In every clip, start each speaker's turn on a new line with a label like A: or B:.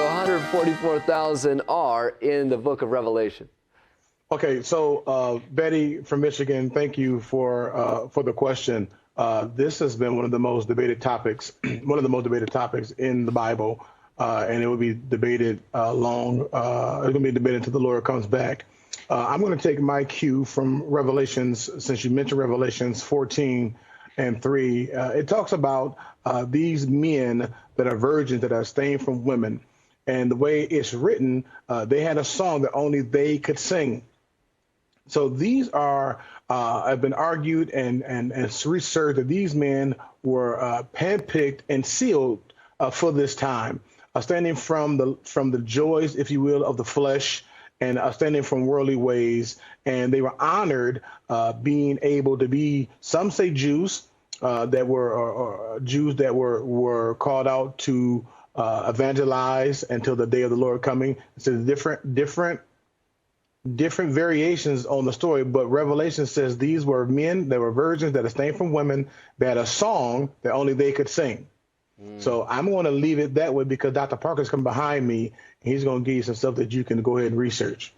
A: 144,000 are in the book of Revelation?
B: Okay, so Betty from Michigan, thank you for the question. This has been one of the most debated topics, one of the most debated topics in the Bible, and it will be debated it's going to be debated until the Lord comes back. I'm going to take my cue from Revelations, since you mentioned Revelations 14:3. It talks about these men that are virgins that are abstained from women. And the way it's written, they had a song that only they could sing. So these have been argued and researched that these men were handpicked and sealed for this time, standing from the joys, if you will, of the flesh, and standing from worldly ways. And they were honored, being able to be, some say Jews that were Jews that were called out to evangelize until the day of the Lord coming. So different variations on the story, but Revelation says these were men that were virgins that abstained from women, that had a song that only they could sing. So I'm going to leave it that way because Dr. Parker's coming behind me, and he's going to give you some stuff that you can go ahead and research.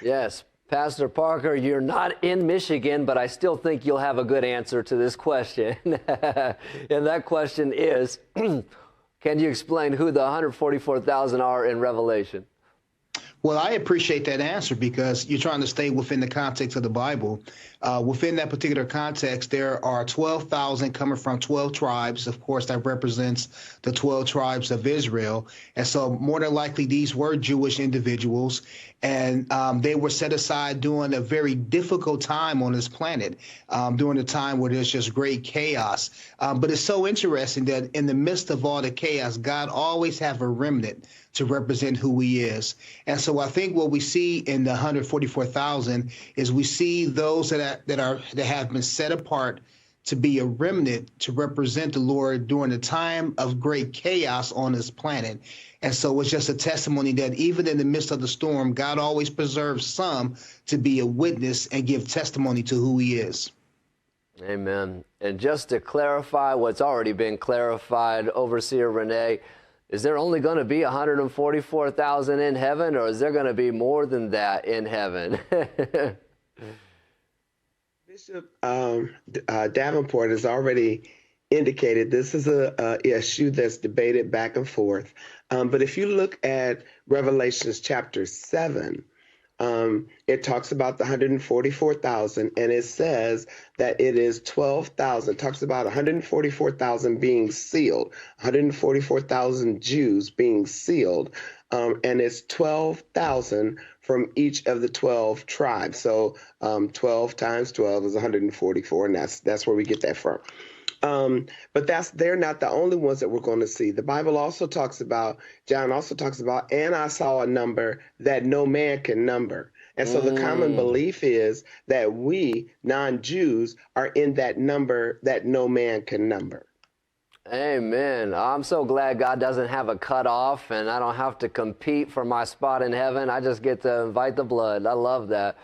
A: Yes, Pastor Parker, you're not in Michigan, but I still think you'll have a good answer to this question. And that question is, can you explain who the 144,000 are in Revelation?
C: Well, I appreciate that answer because you're trying to stay within the context of the Bible. Within that particular context, there are 12,000 coming from 12 tribes. Of course, that represents the 12 tribes of Israel. And so more than likely, these were Jewish individuals. And they were set aside during a very difficult time on this planet, during a time where there's just great chaos. But it's so interesting that in the midst of all the chaos, God always have a remnant to represent who he is. And so I think what we see in the 144,000 is we see those that have been set apart to be a remnant to represent the Lord during a time of great chaos on this planet. And so it's just a testimony that even in the midst of the storm, God always preserves some to be a witness and give testimony to who he is.
A: Amen. And just to clarify what's already been clarified, Overseer Renee, is there only going to be 144,000 in heaven, or is there going to be more than that in heaven?
D: Bishop Davenport has already indicated this is a issue that's debated back and forth. But if you look at Revelations chapter 7, it talks about the 144,000, and it says that it is 12,000. It talks about 144,000 being sealed, 144,000 Jews being sealed, and it's 12,000 from each of the 12 tribes. So 12 times 12 is 144, and that's where we get that from. But they're not the only ones that we're going to see. The Bible also talks about, John also talks about, and I saw a number that no man can number. And so the common belief is that we, non-Jews, are in that number that no man can number.
A: Amen. I'm so glad God doesn't have a cutoff, and I don't have to compete for my spot in heaven. I just get to invite the blood. I love that.